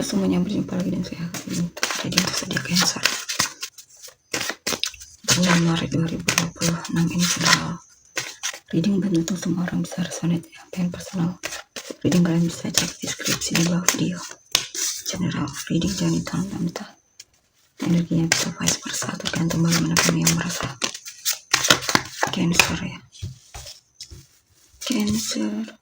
semuanya, berjumpa lagi dengan saya ini jadi tersedia Cancer bulan Maret 2026 ini general reading, dan untuk semua orang bisa resonate ya. Yang personal reading kalian bisa cek deskripsi di bawah video. General reading jangan ditantang-tantang, energinya bisa vice versa, tergantung bagaimana kami yang merasa. Cancer ya, Cancer.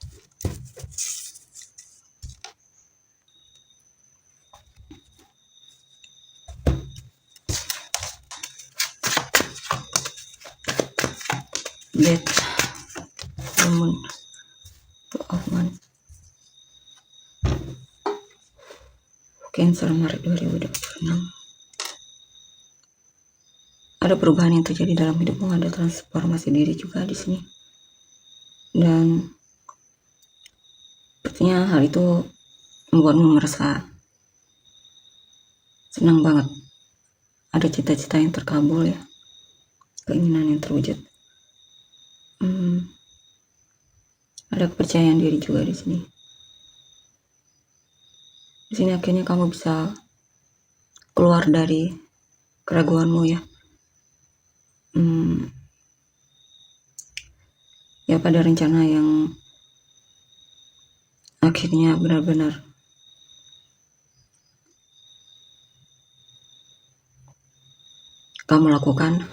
Bed, Moon, Two of Wands. Cancer Maret 2026. Ada perubahan yang terjadi dalam hidupmu, ada transformasi diri juga di sini. Dan sepertinya hal itu membuatmu merasa senang banget. Ada cita-cita yang terkabul ya, keinginan yang terwujud. Ada kepercayaan diri juga di sini. Di sini akhirnya kamu bisa keluar dari keraguanmu ya. Ya pada rencana yang akhirnya benar-benar kamu lakukan.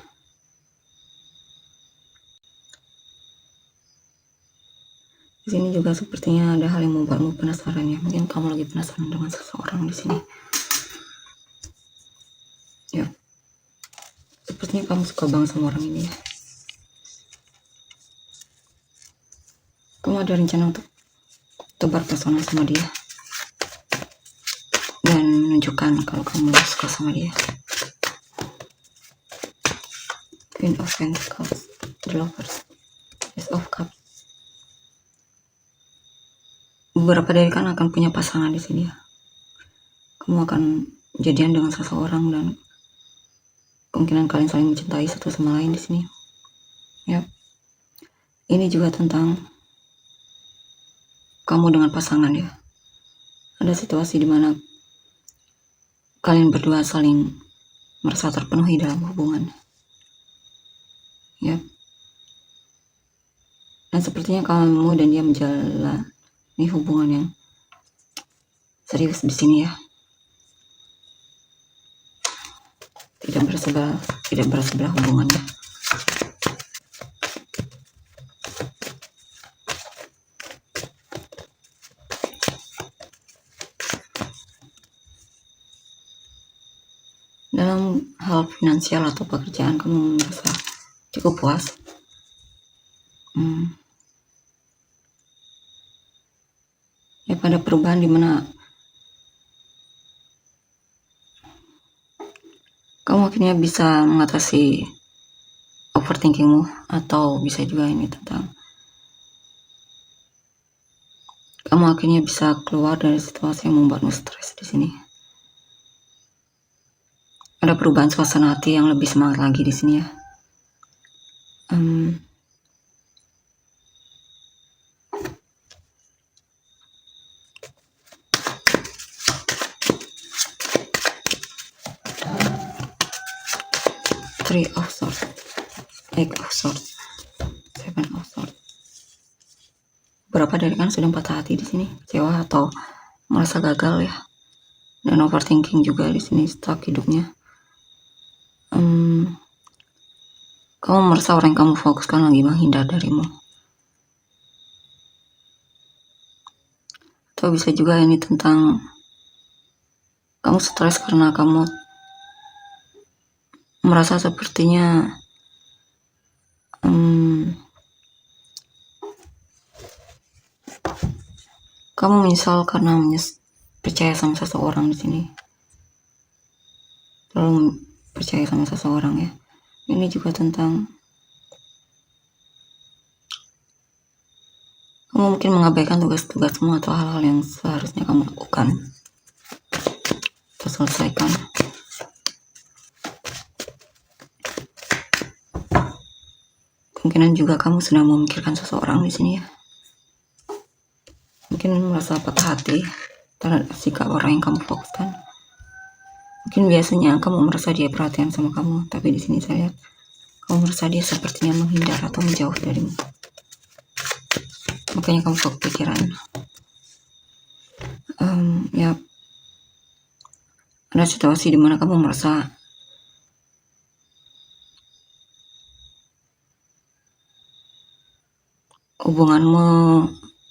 Di sini juga sepertinya ada hal yang membuatmu penasaran ya. Mungkin kamu lagi penasaran dengan seseorang di sini. Ya, sepertinya kamu suka banget sama orang ini ya. Kamu ada rencana untuk tebar pesona sama dia dan menunjukkan kalau kamu suka sama dia. Queen of Pentacles, The Lovers, Ace of Cups. Beberapa dari kalian akan punya pasangan di sini ya. Kamu akan jadian dengan seseorang dan kemungkinan kalian saling mencintai satu sama lain di sini. Ya. Ini juga tentang kamu dengan pasangan ya. Ada situasi di mana kalian berdua saling merasa terpenuhi dalam hubungan. Ya. Dan sepertinya kamu dan dia menjalani hubungan yang serius di sini ya. Tidak bersebelah hubungannya. Dalam hal finansial atau pekerjaan kamu merasa cukup puas. Ya pada perubahan dimana kamu akhirnya bisa mengatasi overthinkingmu, atau bisa juga ini tentang kamu akhirnya bisa keluar dari situasi yang membuatmu stres di sini. Ada perubahan suasana hati yang lebih semangat lagi di sini ya. Three of Swords, Eight of Swords, Seven of Swords. Berapa dari kalian sudah patah hati di sini, kecewa atau merasa gagal ya, dan overthinking juga di sini, stuck hidupnya. Kamu merasa orang yang kamu fokuskan lagi menghindar darimu. Atau bisa juga ini tentang kamu stres karena kamu merasa sepertinya kamu menyesal karena percaya sama seseorang di sini. Terlalu percaya sama seseorang ya. Ini juga tentang kamu mungkin mengabaikan tugas-tugasmu atau hal-hal yang seharusnya kamu lakukan atau selesaikan. Kemungkinan juga kamu sedang memikirkan seseorang di sini ya. Mungkin merasa patah hati terhadap sikap orang yang kamu fokuskan. Mungkin biasanya kamu merasa dia perhatian sama kamu, tapi di sini saya lihat kamu merasa dia sepertinya menghindar atau menjauh darimu. Makanya kamu kepikiran. Ya, ada situasi dimana kamu merasa hubunganmu,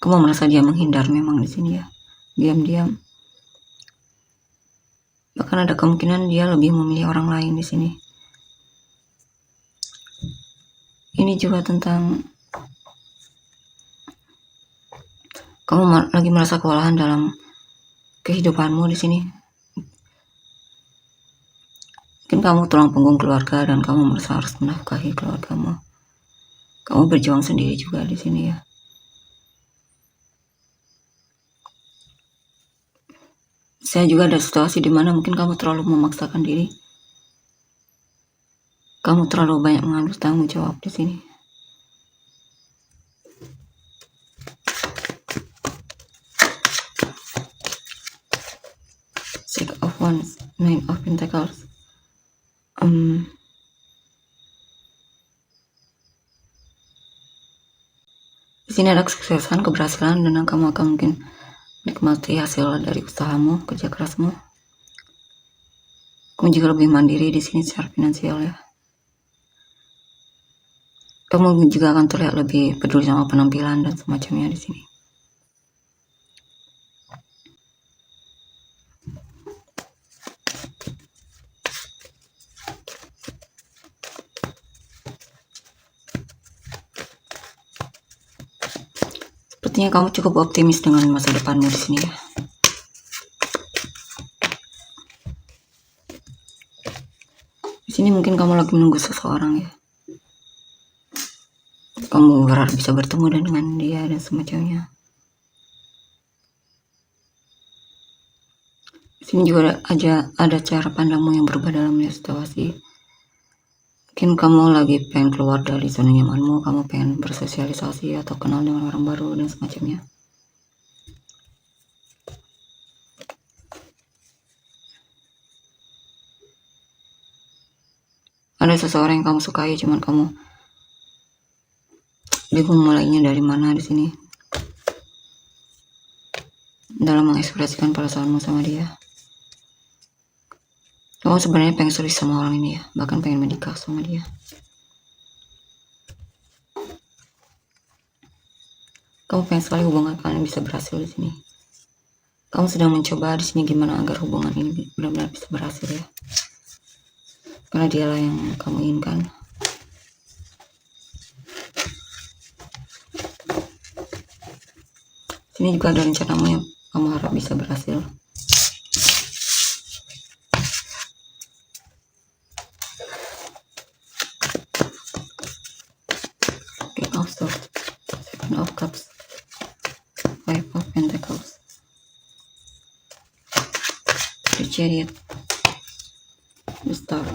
kamu merasa dia menghindar memang di sini ya, diam-diam. Bahkan ada kemungkinan dia lebih memilih orang lain di sini. Ini juga tentang kamu lagi merasa kewalahan dalam kehidupanmu di sini. Mungkin kamu tulang punggung keluarga dan kamu merasa harus menafkahi keluargamu. Kamu berjuang sendiri juga di sini ya. Saya juga ada situasi di mana mungkin kamu terlalu memaksakan diri. Kamu terlalu banyak mengambil tanggung jawab di sini. Six of Wands, Nine of Pentacles. Di sini ada kesuksesan, keberhasilan, dan kamu akan mungkin nikmati hasil dari usahamu, kerja kerasmu. Kamu juga lebih mandiri di sini secara finansial ya. Kamu juga akan terlihat lebih peduli sama penampilan dan semacamnya di sini. Sepertinya kamu cukup optimis dengan masa depanmu di sini ya. Di sini mungkin kamu lagi menunggu seseorang ya. Kamu berharap bisa bertemu dengan dia dan semacamnya. Di sini juga ada cara pandangmu yang berubah dalam situasi. Mungkin kamu lagi pengen keluar dari zona nyamanmu, kamu pengen bersosialisasi atau kenal dengan orang baru dan semacamnya. Ada seseorang yang kamu sukai, cuman kamu bingung mulainya dari mana di sini dalam mengekspresikan perasaanmu sama dia. Kamu sebenarnya pengen serius sama orang ini ya, bahkan pengen menikah sama dia. Kamu pengen sekali hubungan kalian bisa berhasil di sini. Kamu sedang mencoba di sini gimana agar hubungan ini benar-benar bisa berhasil ya. Karena dialah yang kamu inginkan. Sini juga ada rencanamu yang kamu harap bisa berhasil. King of Swords, Seven of Cups, Five of Pentacles, The Chariot, The Star,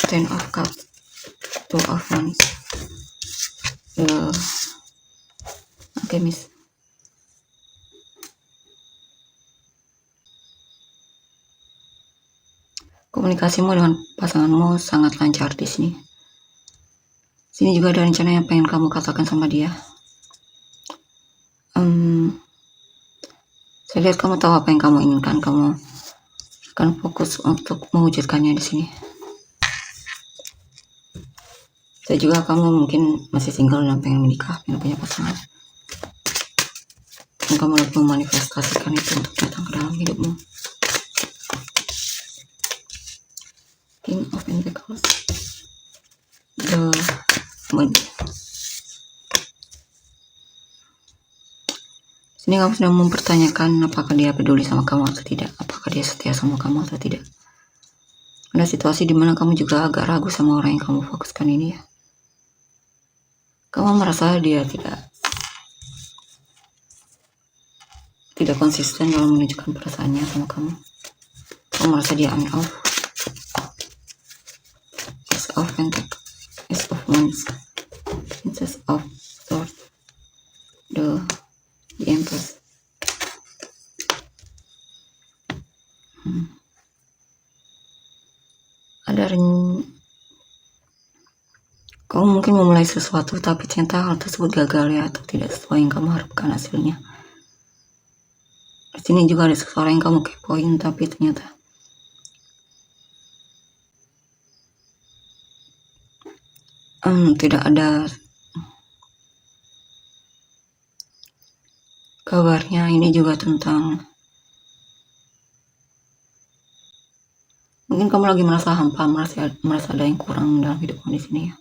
Ten of Cups, Two of Wands, The Alchemist. Komunikasimu dengan pasanganmu sangat lancar di sini. Sini juga ada rencana yang pengen kamu katakan sama dia. Saya lihat kamu tahu apa yang kamu inginkan. Kamu akan fokus untuk mewujudkannya di sini. Saya juga kamu mungkin masih single dan pengen menikah, pengen punya pasangan. Dan kamu harus memanifestasikan itu untuk datang ke dalam hidupmu. King of Pentacles, The Moon. Sini kamu sedang mempertanyakan apakah dia peduli sama kamu atau tidak, apakah dia setia sama kamu atau tidak. Ada situasi dimana kamu juga agak ragu sama orang yang kamu fokuskan ini ya. Kamu merasa dia tidak konsisten dalam menunjukkan perasaannya sama kamu. Kamu merasa dia on off. Ace of Pentacles, Ace of Wands, Princess of Swords, the Empress. Kamu mungkin memulai sesuatu tapi ternyata hal tersebut gagal ya, atau tidak sesuai yang kamu harapkan hasilnya. Di sini juga ada seseorang yang kamu kepoin tapi ternyata tidak ada kabarnya. Ini juga tentang mungkin kamu lagi merasa hampa, merasa ada yang kurang dalam hidupmu di sini ya.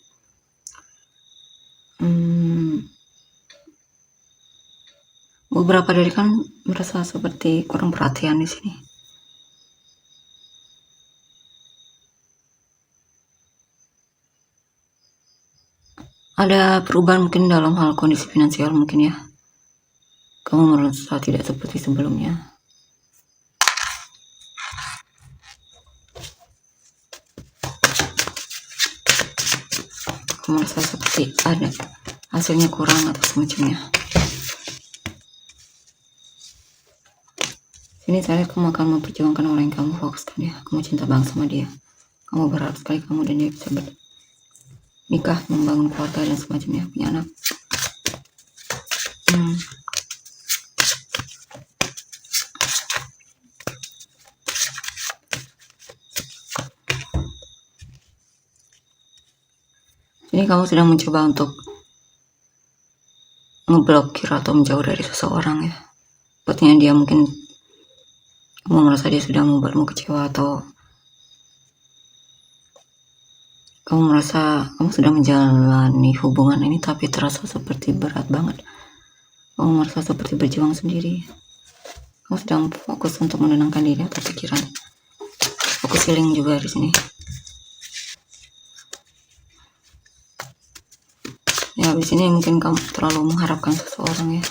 Beberapa dari kan merasa seperti kurang perhatian di sini. Ada perubahan mungkin dalam hal kondisi finansial mungkin ya. Kamu merasa tidak seperti sebelumnya. Kamu merasa seperti ada hasilnya kurang atau semacamnya. Ini saya kamu akan memperjuangkan orang yang kamu fokuskan ya. Kamu cinta banget sama dia. Kamu berharap sekali kamu dan dia bisa nikah, membangun keluarga dan semacamnya, punya anak. Ini kamu sedang mencoba untuk ngeblokir atau menjauh dari seseorang ya. Sepertinya dia mungkin kamu merasa dia sudah membuatmu kecewa, atau kamu merasa kamu sudah menjalani hubungan ini tapi terasa seperti berat banget. Kamu merasa seperti berjuang sendiri. Kamu sedang fokus untuk menenangkan diri atau pikiran. Fokus healing juga di sini. Ya, di sini mungkin kamu terlalu mengharapkan seseorang ya.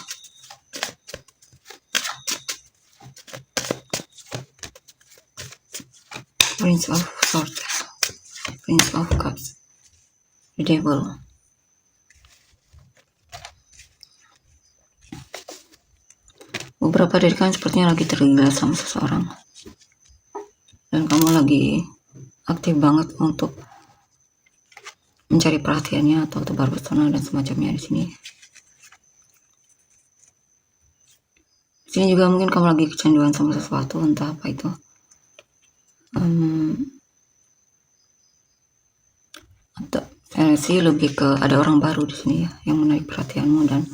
Prince of Swords, Prince of Cups, the Devil. Beberapa dari kalian sepertinya lagi tergila sama seseorang, dan kamu lagi aktif banget untuk mencari perhatiannya atau tebar pesona dan semacamnya di sini. Di sini juga mungkin kamu lagi kecanduan sama sesuatu, entah apa itu. Atau sih lebih ke ada orang baru di sini ya yang menarik perhatianmu, dan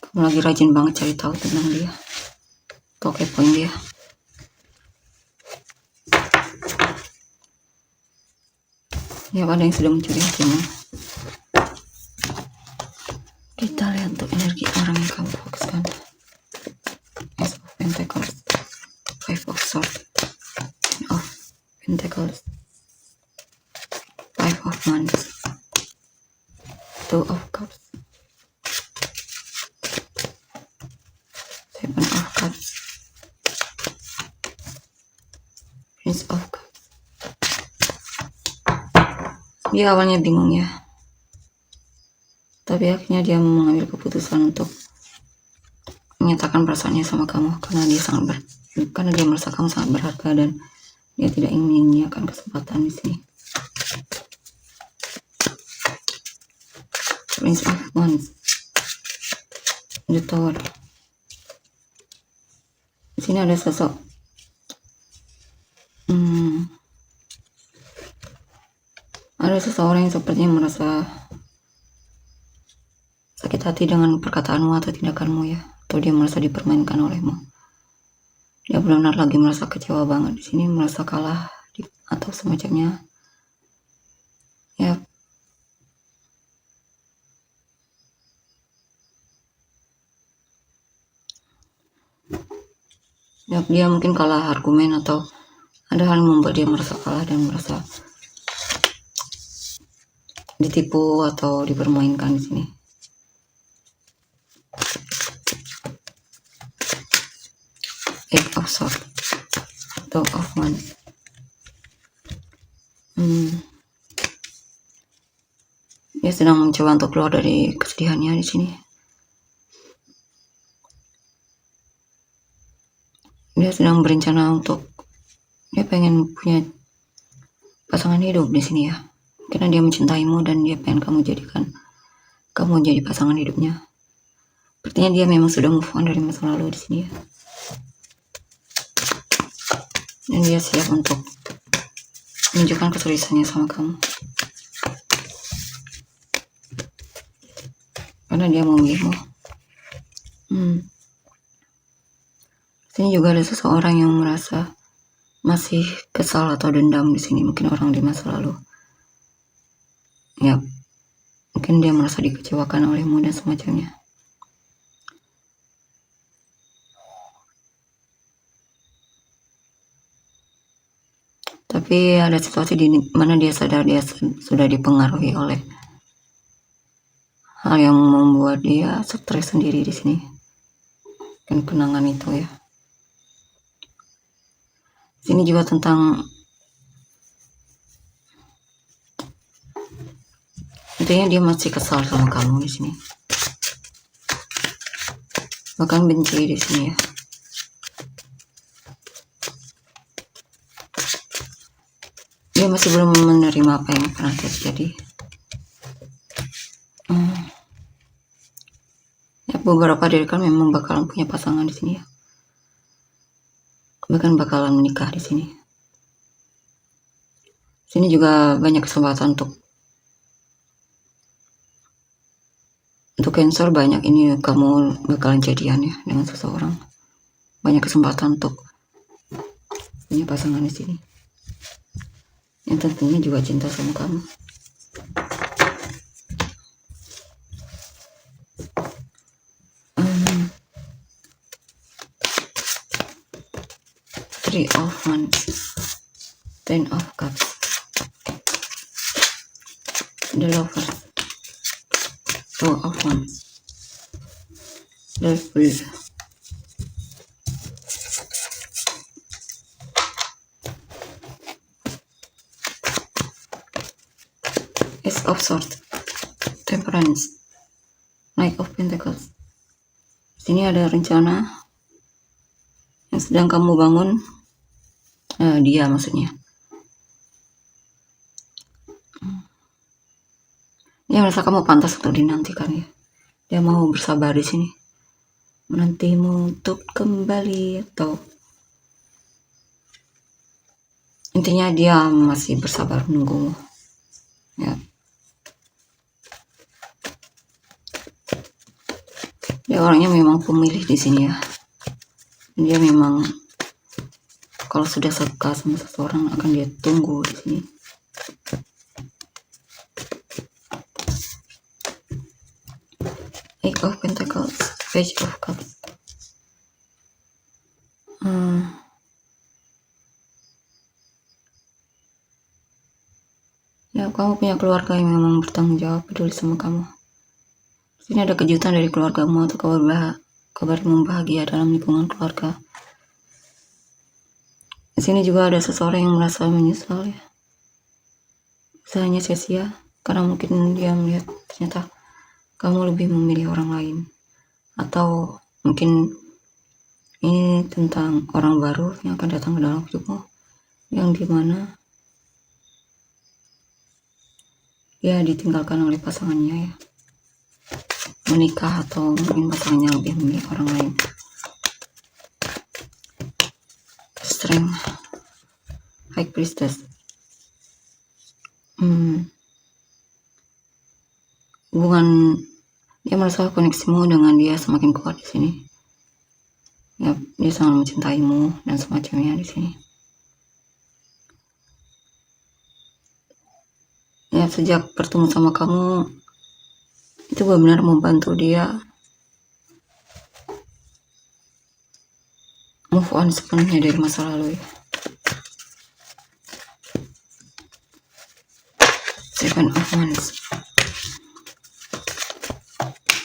kamu lagi rajin banget cari tahu tentang dia atau kepoin dia. Ya, ada yang sudah mencuri hatimu. Kita lihat untuk energi orang yang kamu fokuskan. Ace of Pentacles, Five of Swords, Ten of Pentacles, Five of Wands, Two of Cups, Seven of Cups, Prince of Cups. Dia awalnya bingung ya, tapi akhirnya dia mengambil keputusan untuk menyatakan perasaannya sama kamu karena dia merasa kamu sangat berharga dan dia tidak ingin menyia-nyiakan kesempatan di sini. Prince of Wands, The Tower. Di sini ada sosok ada seseorang yang sepertinya merasa sakit hati dengan perkataanmu atau tindakanmu ya, atau dia merasa dipermainkan olehmu. Dia benar-benar lagi merasa kecewa banget di sini, merasa kalah atau semacamnya. Ya, dia mungkin kalah argumen atau ada hal yang membuat dia merasa kalah dan merasa ditipu atau dipermainkan di sini. Eight of Swords, Two of Wands. Ya, Dia sedang mencoba untuk keluar dari kesedihannya di sini. Dia sedang berencana untuk dia pengen punya pasangan hidup di sini ya. Karena dia mencintaimu dan dia pengen kamu jadikan kamu jadi pasangan hidupnya. Sepertinya dia memang sudah move on dari masa lalu di sini ya. Dan dia siap untuk menunjukkan keseriusannya sama kamu. Karena dia mau memilihmu. Sini juga ada seseorang yang merasa masih kesal atau dendam di sini. Mungkin orang di masa lalu. Ya, mungkin dia merasa dikecewakan olehmu dan semacamnya. Tapi ada situasi di mana dia sadar dia sudah dipengaruhi oleh hal yang membuat dia stres sendiri di sini. Dan kenangan itu ya. Sini juga tentang intinya dia masih kesal sama kamu di sini. Bahkan benci di sini ya. Dia masih belum menerima apa yang pernah terjadi. Ya, beberapa dari kalian memang bakalan punya pasangan di sini ya. Bahkan bakalan menikah di sini. Sini juga banyak kesempatan untuk Cancer, banyak ini kamu bakalan jadian ya dengan seseorang. Banyak kesempatan untuk punya pasangan di sini. Yang tentunya juga cinta sama kamu. Three of Wands, Ten of Cups, The Lovers, Two of Wands, The Fool, Ace of Swords, Temperance, Knight of Pentacles. Sini ada rencana yang sedang kamu bangun. Dia maksudnya. Dia merasa kamu pantas untuk dinantikan ya. Dia mau bersabar di sini. Menantimu untuk kembali atau intinya dia masih bersabar menunggumu. Ya. Dia orangnya memang pemilih di sini ya. Dia memang kalau sudah suka sama seseorang akan dia tunggu di sini. Eight of Pentacles, Page of Cups. Ya, kamu punya keluarga yang memang bertanggung jawab, peduli sama kamu. Sini ada kejutan dari keluargamu atau kabar membahagia dalam lingkungan keluarga. Di sini juga ada seseorang yang merasa menyesal ya. Usahanya sia-sia karena mungkin dia melihat ternyata kamu lebih memilih orang lain. Atau mungkin ini tentang orang baru yang akan datang ke dalam hidupmu, yang dimana dia ditinggalkan oleh pasangannya ya. Menikah atau mungkin pasangannya lebih memilih orang lain. Strength, High Priestess. Hubungan dia merasa koneksimu dengan dia semakin kuat di sini. Ya, dia sangat mencintaimu dan semacamnya di sini. Ya, sejak bertemu sama kamu itu benar-benar membantu dia move on sepenuhnya dari masa lalu ya. Seven of Wands,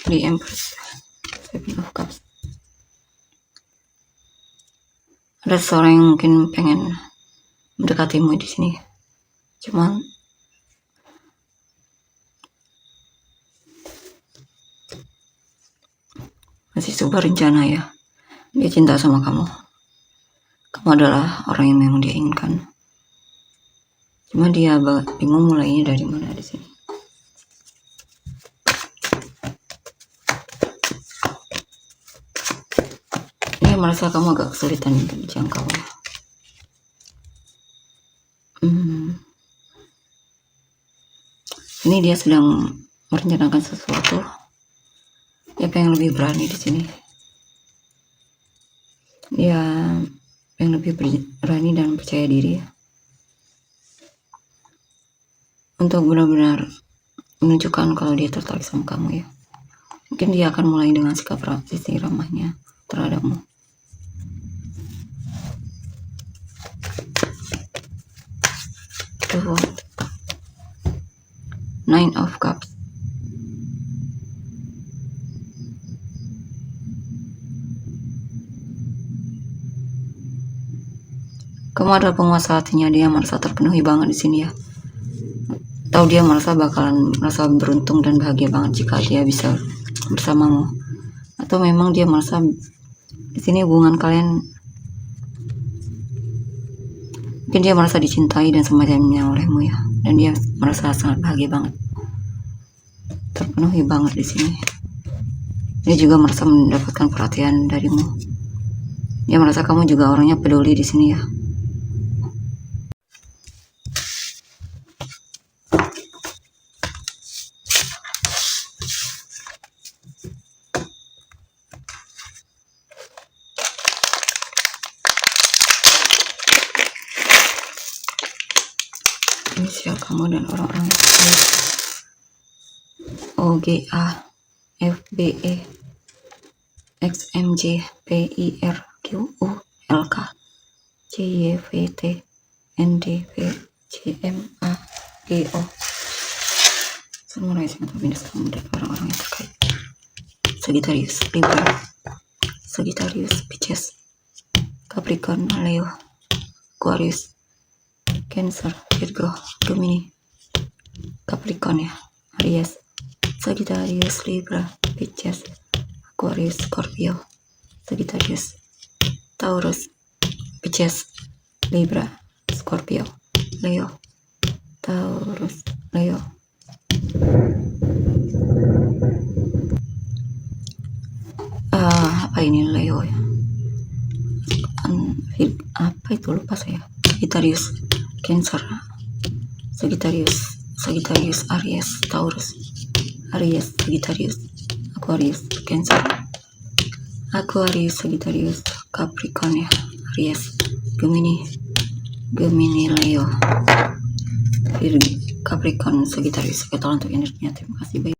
The Empress, Seven of Cups. Ada seorang yang mungkin pengen mendekatimu di sini, cuman sebuah rencana ya. Dia cinta sama kamu. Kamu adalah orang yang memang dia inginkan. Cuma dia bingung mulainya dari mana di sini. Dia merasa kamu agak kesulitan untuk dijangkau ya. Ini dia sedang merencanakan sesuatu. Dia pengen lebih berani di sini. Dia pengen lebih berani dan percaya diri ya. Untuk benar-benar menunjukkan kalau dia tertarik sama kamu ya. Mungkin dia akan mulai dengan sikap sisi ramahnya terhadapmu. Nine of Cups. Kamu adalah penguasa hatinya, dia merasa terpenuhi banget di sini ya. Atau dia merasa beruntung dan bahagia banget jika dia bisa bersamamu. Atau memang dia merasa di sini hubungan kalian, mungkin dia merasa dicintai dan semacamnya olehmu ya. Dan dia merasa sangat bahagia banget, terpenuhi banget di sini. Dia juga merasa mendapatkan perhatian darimu. Dia merasa kamu juga orangnya peduli di sini ya. Inisial kamu dan orang-orang lain. OGA FBE XMJ PIRQU LK CYVT NDV CMA GO. Semua yang terpindas kamu dan orang-orang yang terkait. Sagittarius, Libra, Sagittarius, Pisces, Capricorn, Leo, Aquarius, Cancer, Virgo, Gemini, Capricorn ya, Aries, Sagittarius, Libra, Pisces, Aquarius, Scorpio, Sagittarius, Taurus, Pisces, Libra, Scorpio, Leo, Taurus, Leo. Apa ini Leo ya? Apa itu, lupa saya. Sagittarius, Cancer, Sagittarius, Aries, Taurus, Aries, Sagittarius, Aquarius, Cancer, Aquarius, Sagittarius, Capricorn ya, Aries, Gemini, Leo, Capricorn, Sagittarius. Oke, tolong untuk energinya. Terima kasih.